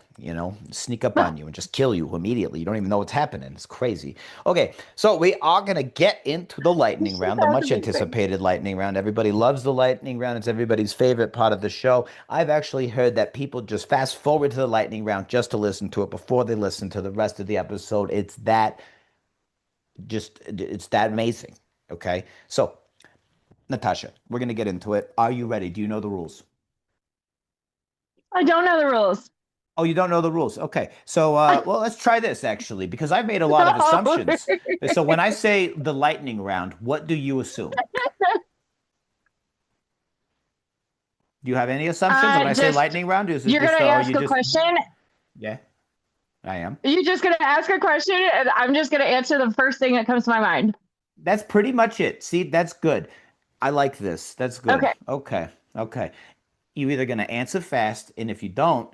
sneak up on you and just kill you immediately. You don't even know what's happening. It's crazy. Okay, so we are gonna get into the lightning round, the That's much amazing. anticipated lightning round. Everybody loves the lightning round. It's everybody's favorite part of the show. I've actually heard that people just fast forward to the lightning round just to listen to it before they listen to the rest of the episode. It's that amazing. Okay, so Natasha, we're gonna get into it. Are you ready? Do you know the rules? I don't know the rules. Oh, you don't know the rules. Okay. So, well, let's try this actually, because I've made a lot of No. assumptions. So, when I say the lightning round, what do you assume? Do you have any assumptions when I say Just lightning round? Is it you're just, gonna or ask you a just, question. yeah, I am. You're just gonna ask a question, and I'm just gonna answer the first thing that comes to my mind. That's pretty much it. See, that's good. I like this. That's good. Okay. Okay. Okay. You're either going to answer fast, and if you don't,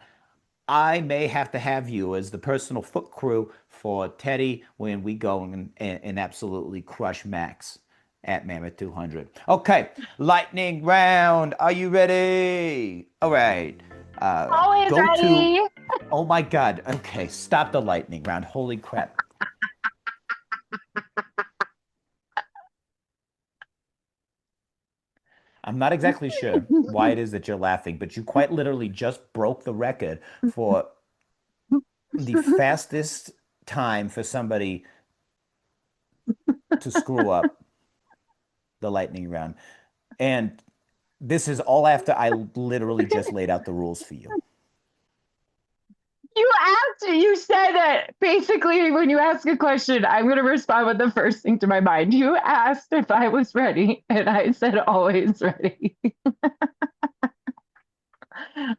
I may have to have you as the personal foot crew for Teddy when we go and absolutely crush Max at Mammoth 200. Okay, lightning round. Are you ready? All right. Always Go to. ready. Oh my God. Okay, stop the lightning round. Holy crap. I'm not exactly sure why it is that you're laughing, but you quite literally just broke the record for the fastest time for somebody to screw up the lightning round. And this is all after I literally just laid out the rules for you. You said that basically when you ask a question, I'm going to respond with the first thing to my mind. You asked if I was ready, and I said always ready.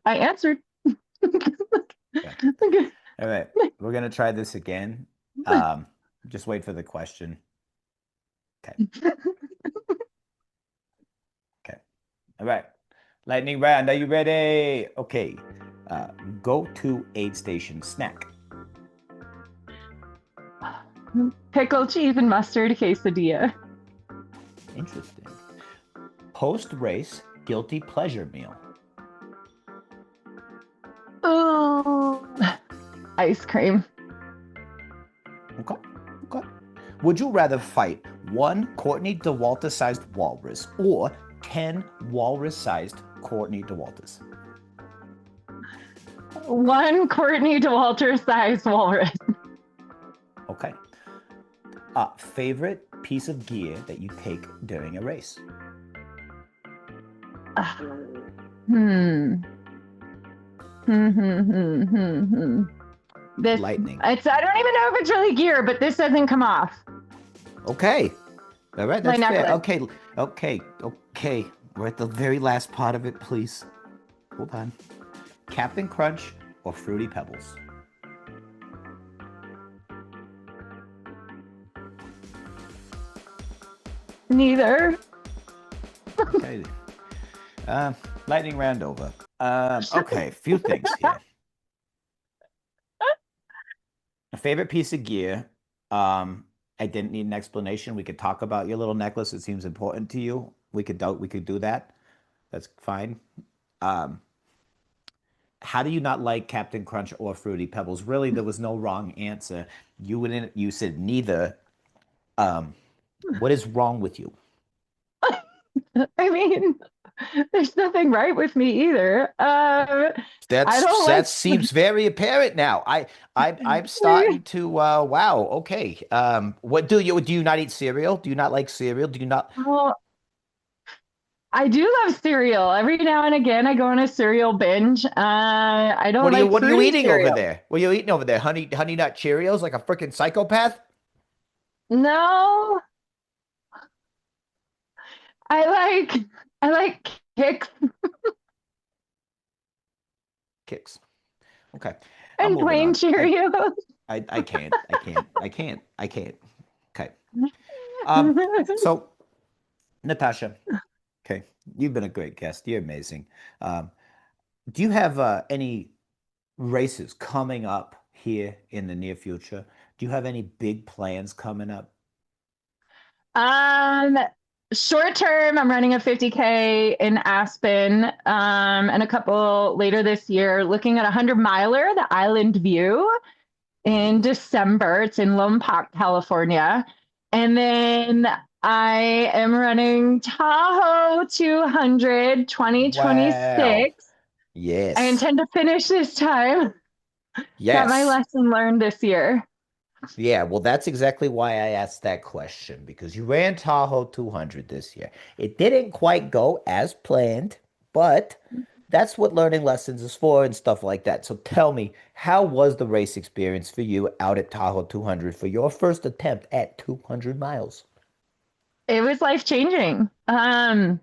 I answered. Okay. All right. We're going to try this again. Just wait for the question. Okay. Okay. All right. Lightning round. Are you ready? Okay. Go to aid station snack. Pickle, cheese, and mustard quesadilla. Interesting. Post race guilty pleasure meal. Oh, ice cream. Okay. Okay. Would you rather fight one Courtney DeWalter-sized walrus or 10 walrus-sized Courtney DeWalters? One Courtney DeWalter size walrus. Okay. Favorite piece of gear that you take during a race? This Lightning. I don't even know if it's really gear, but this doesn't come off. Okay. All right, that's My fair. necklace. Okay. We're at the very last part of it, please. Hold on. Captain Crunch or Fruity Pebbles? Neither. Okay. Lightning round over. Okay, a few things here. A favorite piece of gear. I didn't need an explanation. We could talk about your little necklace. It seems important to you. We could do that. That's fine. How do you not like Captain Crunch or Fruity Pebbles? Really, there was no wrong answer. You said neither. What is wrong with you? I mean, there's nothing right with me either. I don't That like. seems very apparent now. I'm starting to wow. Okay. What do you not eat cereal? Do you not like cereal? Do you not? Well, I do love cereal. Every now and again, I go on a cereal binge. I don't like What are you fruity eating over cereal. there? What are you eating over there? Honey nut Cheerios like a freaking psychopath? No, I like Kix Kicks. Okay. I'm and moving plain on. Cheerios. I can't. Okay. So Natasha, okay, you've been a great guest. You're amazing. Do you have any races coming up here in the near future? Do you have any big plans coming up? Um, Short term, I'm running a 50K in Aspen, and a couple later this year, looking at a 100-miler, the Island View in December. It's in Lompoc, California. And then I am running Tahoe 200 Wow. 2026. I Yes. intend to finish this time. Got my Yes. lesson learned this year. Yeah, well, that's exactly why I asked that question because you ran Tahoe 200 this year. It didn't quite go as planned, but that's what learning lessons is for and stuff like that. So tell me, how was the race experience for you out at Tahoe 200 for your first attempt at 200 miles? It was life changing. I've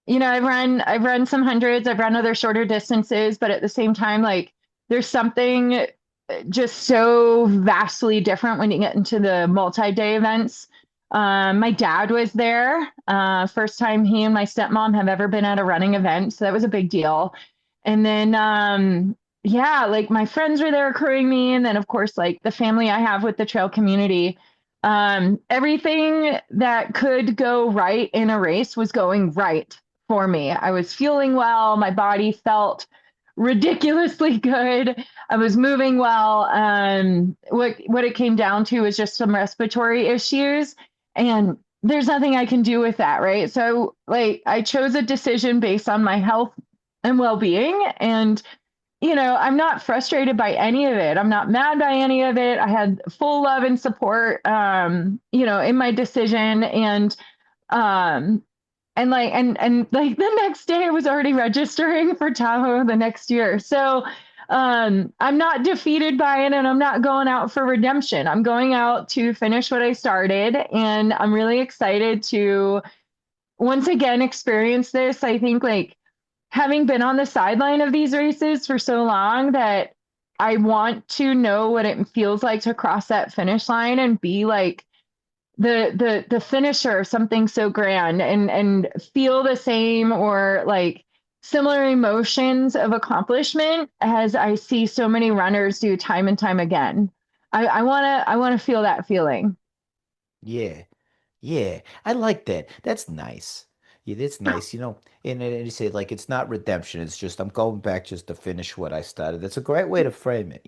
run some hundreds, I've run other shorter distances, but at the same time, like there's something just so vastly different when you get into the multi-day events. My dad was there. First time he and my stepmom have ever been at a running event, so that was a big deal. And then yeah, like my friends were there crewing me, and then of course, like the family I have with the trail community. Everything that could go right in a race was going right for me. I was feeling well, my body felt ridiculously good. I was moving well. What it came down to was just some respiratory issues, and there's nothing I can do with that, right? So, like, I chose a decision based on my health and well-being, and I'm not frustrated by any of it. I'm not mad by any of it. I had full love and support, in my decision. Um, and the next day I was already registering for Tahoe the next year. So, I'm not defeated by it, and I'm not going out for redemption. I'm going out to finish what I started, and I'm really excited to once again experience this. I think, like, having been on the sideline of these races for so long, that I want to know what it feels like to cross that finish line and be like the finisher of something so grand, and feel the same or like similar emotions of accomplishment as I see so many runners do time and time again. I wanna feel that feeling. Yeah. Yeah, I like that. That's nice. Yeah, that's nice. And you say like it's not redemption. It's just I'm going back just to finish what I started. That's a great way to frame it.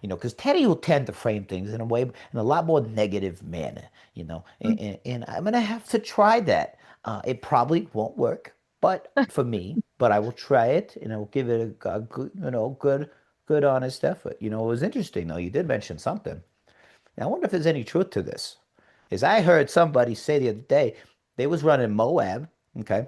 Because Teddy will tend to frame things in a way in a lot more negative manner. And I'm gonna have to try that. It probably won't work, but for me, but I will try it and I will give it a good, good honest effort. It was interesting though. You did mention something. Now, I wonder if there's any truth to this. As I heard somebody say the other day, they was running Moab, okay,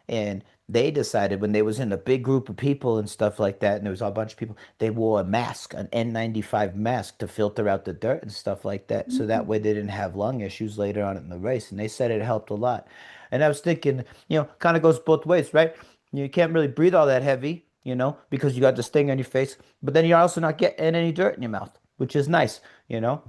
and they decided when they was in a big group of people and stuff like that, and there was a bunch of people, they wore a mask, an N95 mask to filter out the dirt and stuff like that, so that way they didn't have lung issues later on in the race, and they said it helped a lot. And I was thinking, kind of goes both ways, right? You can't really breathe all that heavy, because you got the sting on your face, but then you're also not getting any dirt in your mouth, which is nice, you know?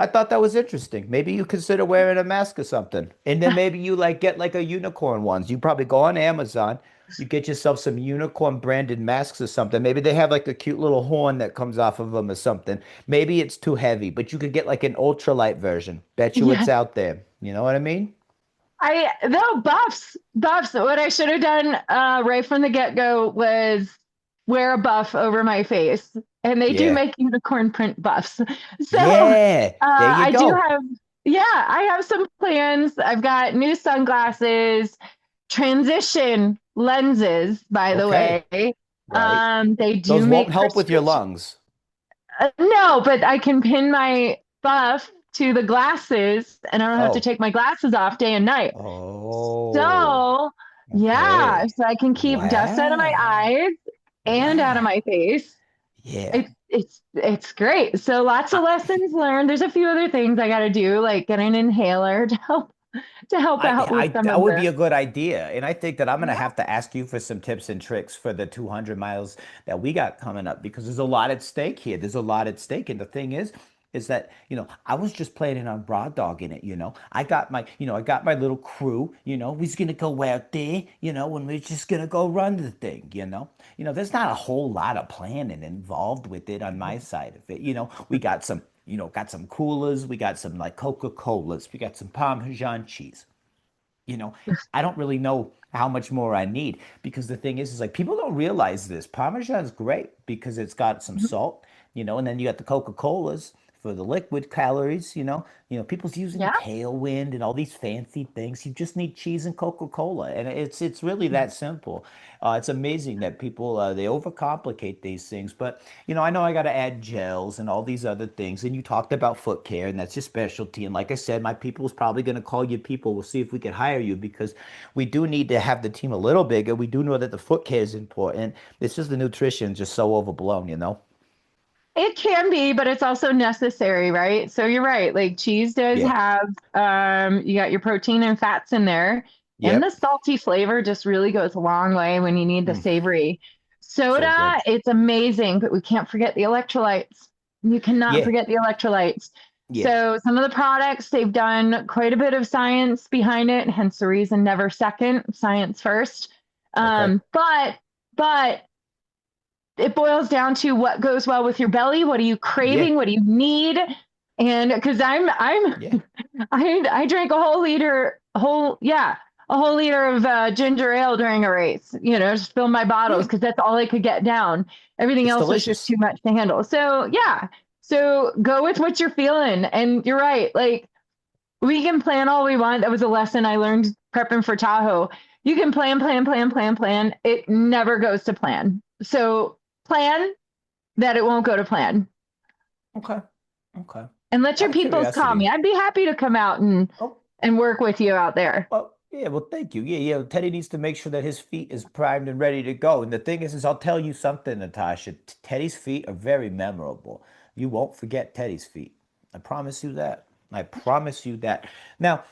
I thought that was interesting. Maybe you consider wearing a mask or something. And then maybe you like get like a unicorn ones. You probably go on Amazon, you get yourself some unicorn branded masks or something. Maybe they have like a cute little horn that comes off of them or something. Maybe it's too heavy, but you could get like an ultralight version. Bet you it's Yeah. out there. You know what I mean? I no buffs. What I should have done right from the get go was wear a buff over my face, and they do Yeah. make unicorn print buffs. So Yeah. There you I do go. have, yeah, I have some plans. I've got new sunglasses, transition lenses, by the Okay. way. Right. They do Those won't make help with your prescription. lungs. No, but I can pin my buff to the glasses, and I don't have to Oh. take my glasses off day and night. Oh. So, yeah, Okay. so I can keep dust out of my Wow. eyes and out of Wow. my face. Yeah. It's great. So lots of I, lessons learned. There's a few other things I got to do, like get an inhaler to help out with some that of would the. be a good idea. And I think that I'm gonna Yeah, have to ask you for some tips and tricks for the 200 miles that we got coming up because there's a lot at stake here. There's a lot at stake. And the thing is that, I was just planning on broad dogging it. I got my little crew, we's gonna go out there, and we're just gonna go run the thing, there's not a whole lot of planning involved with it on my side of it. We got some coolers, we got some like Coca-Colas, we got some Parmesan cheese. you know, I don't really know how much more I need because the thing is like people don't realize this. Parmesan is great because it's got some salt, and then you got the Coca-Colas for the liquid calories, people's using yeah. Tailwind and all these fancy things. You just need cheese and Coca-Cola, and it's really that simple. It's amazing that people they overcomplicate these things, but I know I got to add gels and all these other things. And you talked about foot care, and that's your specialty. And like I said, my people is probably going to call you people. We'll see if we can hire you because we do need to have the team a little bigger. We do know that the foot care is important. It's just the nutrition is just so overblown. It can be, but it's also necessary, right? So you're right. Like cheese does Yeah. have, you got your protein and fats in there, and the Yep. salty flavor just really goes a long way when you need the Mm, savory. so good. Soda, it's amazing, but we can't forget the electrolytes. You cannot Yeah. forget the electrolytes. Yeah. So some of the products, they've done quite a bit of science behind it, hence the reason never second, science first. Okay. But it boils down to what goes well with your belly. What are you Yeah. craving? What do you need? And because Yeah. I drank a whole liter of ginger ale during a race, just fill my bottles Yeah. because that's all I could get down. Everything It's else was just delicious. too much to handle. So yeah. So go with what you're feeling. And you're right. Like we can plan all we want. That was a lesson I learned prepping for Tahoe. You can plan, plan, plan, plan, plan. It never goes to plan. So plan that it won't go to plan Okay. Okay. and let Out your of peoples call me. curiosity. I'd be happy to come out Oh, and work with you out there. well, yeah, well, thank you. Yeah, yeah. Teddy needs to make sure that his feet is primed and ready to go. And the thing is I'll tell you something, Natasha. Teddy's feet are very memorable. You won't forget Teddy's feet. I promise you that. I promise you that. Now,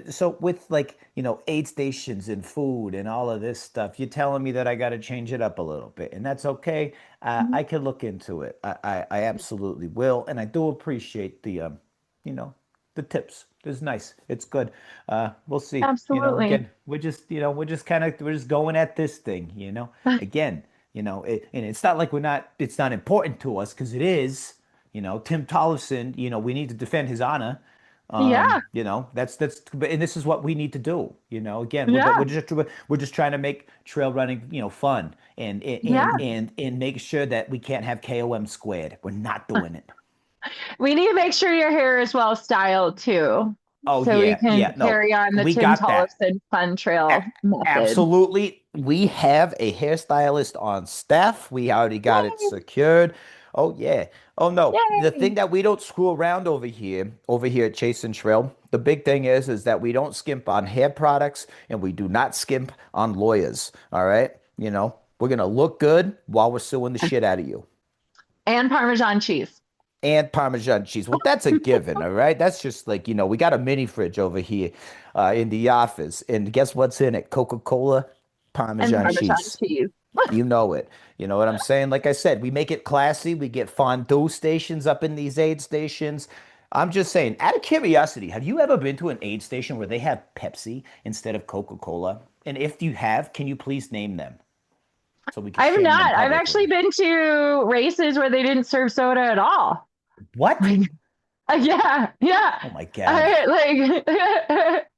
so with like, aid stations and food and all of this stuff, you're telling me that I got to change it up a little bit, and that's okay. I can look into it. I absolutely will, and I do appreciate you know, the tips. It's nice. It's good. We'll see. Absolutely. Again, we're just going at this thing. Again, and it's not like it's not important to us because it is. Tim Tollefson. We need to defend his honor. Yeah. And this is what we need to do. Again, but Yeah. we're just trying to make trail running, fun Yeah. and make sure that we can't have KOM squared. We're not doing it. We need to make sure your hair is well styled too. Oh So we yeah, can yeah. No, carry on the we Tim got that. Tollefson fun A- trail method. Absolutely. We have a hairstylist on staff. We already got it Yay. secured. Oh yeah. Oh no. The Yay. thing that we don't screw around over here at Chase and Trail, the big thing is that we don't skimp on hair products and we do not skimp on lawyers. All right. We're gonna look good while we're suing the shit out of you. And Parmesan cheese. And Parmesan cheese. Well, that's a given, all right? That's just like, we got a mini fridge over here in the office. And guess what's in it? Coca-Cola, And Parmesan Parmesan cheese. cheese. You know it. You know what I'm saying? Like I said, we make it classy. We get fondue stations up in these aid stations. I'm just saying, out of curiosity, have you ever been to an aid station where they have Pepsi instead of Coca-Cola? And if you have, can you please name them so we can I've shame them not. I've publicly? actually been to races where they didn't serve soda at all. What? Like, yeah, yeah. Oh my God. I like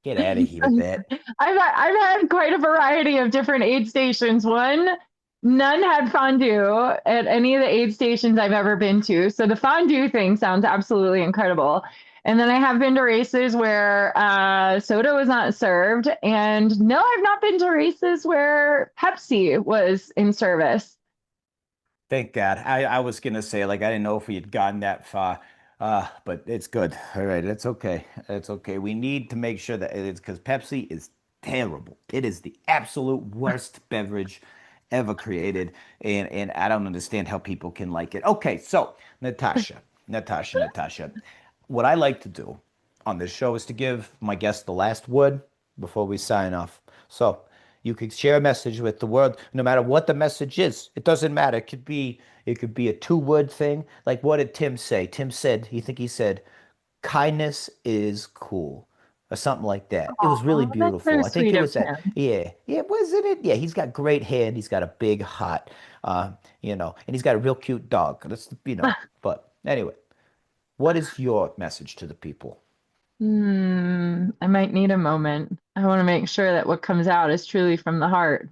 Get out of here with that. I've had quite a variety of different aid stations. None had fondue at any of the aid stations I've ever been to. So the fondue thing sounds absolutely incredible. And then I have been to races where soda was not served. And no, I've not been to races where Pepsi was in service. Thank God. I was gonna say like I didn't know if we had gotten that far. But it's good. All right, it's okay. It's okay. We need to make sure that it's because Pepsi is terrible. It is the absolute worst beverage ever created, and I don't understand how people can like it. Okay, so Natasha. What I like to do on this show is to give my guests the last word before we sign off. So you could share a message with the world, no matter what the message is. It doesn't matter. It could be a two-word thing. Like what did Tim say? Tim said, he said, kindness is cool. Or something like that. It was really Oh, that's so beautiful. I think sweet it of was that. him. Yeah. Yeah, wasn't it? Yeah, he's got great hair and he's got a big heart. And he's got a real cute dog. But anyway, what is your message to the people? I might need a moment. I want to make sure that what comes out is truly from the heart.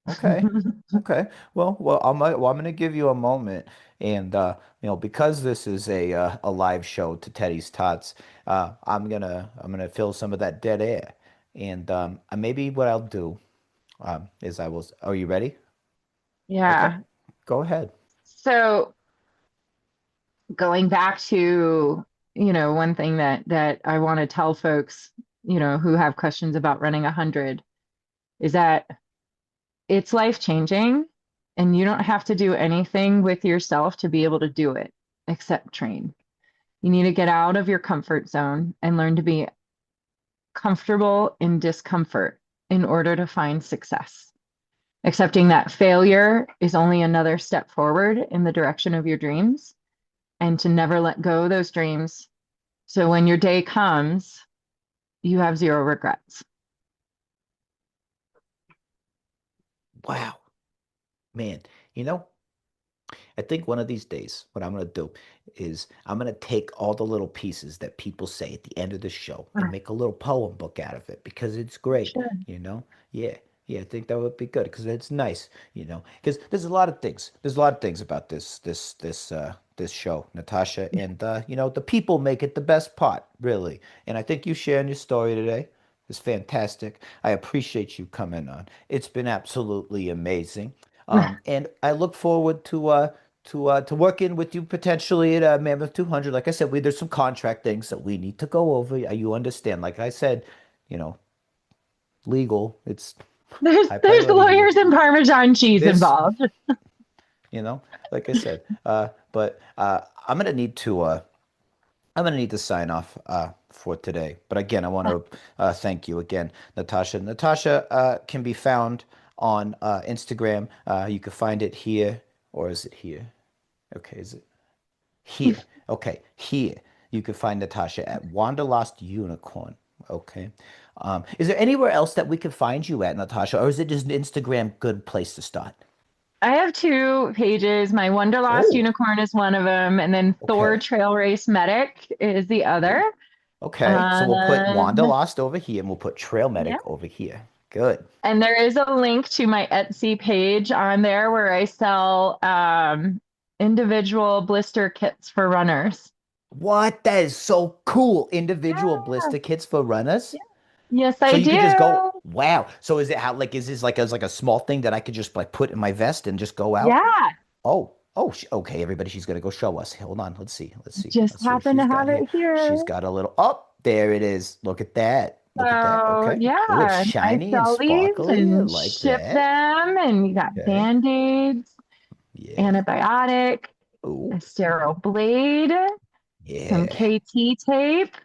Okay. Okay. Well, I'm gonna give you a moment, and because this is a live show to Teddy's Tots, I'm gonna fill some of that dead air, and maybe what I'll do is I will. Are you ready? Okay. Yeah. Go ahead. So going back to, one thing that I want to tell folks, who have questions about running 100 is that it's life changing and you don't have to do anything with yourself to be able to do it except train. You need to get out of your comfort zone and learn to be comfortable in discomfort in order to find success. Accepting that failure is only another step forward in the direction of your dreams and to never let go of those dreams. So when your day comes, you have zero regrets. Wow, man. You know. I think one of these days, what I'm gonna do is I'm gonna take all the little pieces that people say at the end of the show and make a little poem book out of it because it's great, Sure. you know? Yeah, yeah, I think that would be good because it's nice, you know. Because there's a lot of things. There's a lot of things about this show, Natasha, and you know, the people make it the best part, really. And I think you sharing your story today is fantastic. I appreciate you coming on. It's been absolutely amazing. And I look forward to working with you potentially at Mammoth 200. Like I said, there's some contract things that we need to go over. You understand? Like I said, you know, legal. It's high There's priority here. lawyers and Parmesan cheese This, involved. you know, like I said. But I'm gonna need to sign off for today. But again, I want to thank you again, Natasha. Natasha can be found on Instagram. You can find it here, or is it here? Okay, is it here? Okay, here. You can find Natasha at Wanderlost Unicorn. Okay. Is there anywhere else that we can find you at, Natasha, or is it just Instagram good place to start? I have two pages. My Wonderlost Oh, Unicorn is one of them, and then Thor okay. Trail Race Medic is the other. Ooh, okay. So we'll put Um, Wanderlost over here and we'll put Trail yeah. Medic over here. Good. And there is a link to my Etsy page on there where I sell individual blister kits for runners. What? That is so cool. Individual Yeah. blister kits for runners. Yes, So I you could just go, do. wow. So is it how like is this like as like a small thing that I could just like put in my vest and just go out? Yeah. Okay, everybody, she's gonna go show us. Hold on, Just let's see what happen to she's got have here. it here. She's got a little. Oh, there it is. Look at that. Look at that. So Okay. Oh, it's yeah, I shiny and sell these sparkly. I and like ship that. them, and you got Okay. band-aids, Yeah. antibiotic, Oh, a sterile blade, some yeah. KT tape,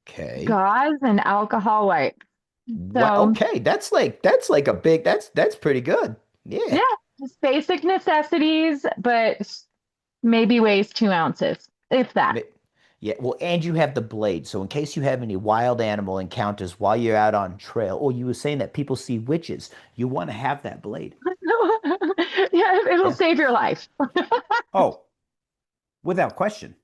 Okay. gauze, and alcohol wipes. What? So Okay, that's like a big. That's pretty good. yeah, Yeah. just basic necessities, but maybe weighs 2 ounces, if that. Ma- Yeah, well, and you have the blade. So in case you have any wild animal encounters while you're out on trail, or you were saying that people see witches, you want to have that blade. Yeah, it'll Yeah. save your life. Oh, without question.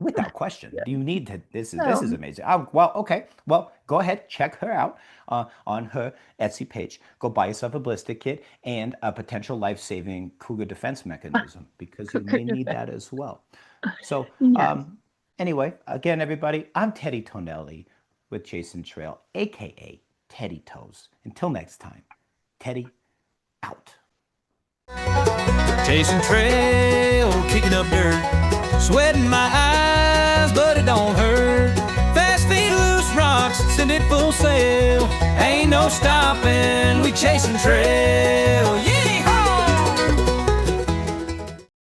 Without question. Yeah. You need to this is So amazing. Well, okay. Well, go ahead, check her out on her Etsy page. Go buy yourself a blister kit and a potential life-saving cougar defense mechanism because you may need that as well. So, yes. anyway, again, everybody, I'm Teddy Tonelli with Jason Trail, aka Teddy Toes. Until next time, Teddy out. Chasing trail, kicking up dirt, sweating my eyes, but it don't hurt. Fast feet, loose rocks, send it full sail. Ain't no stopping, we chasing trail, yeah.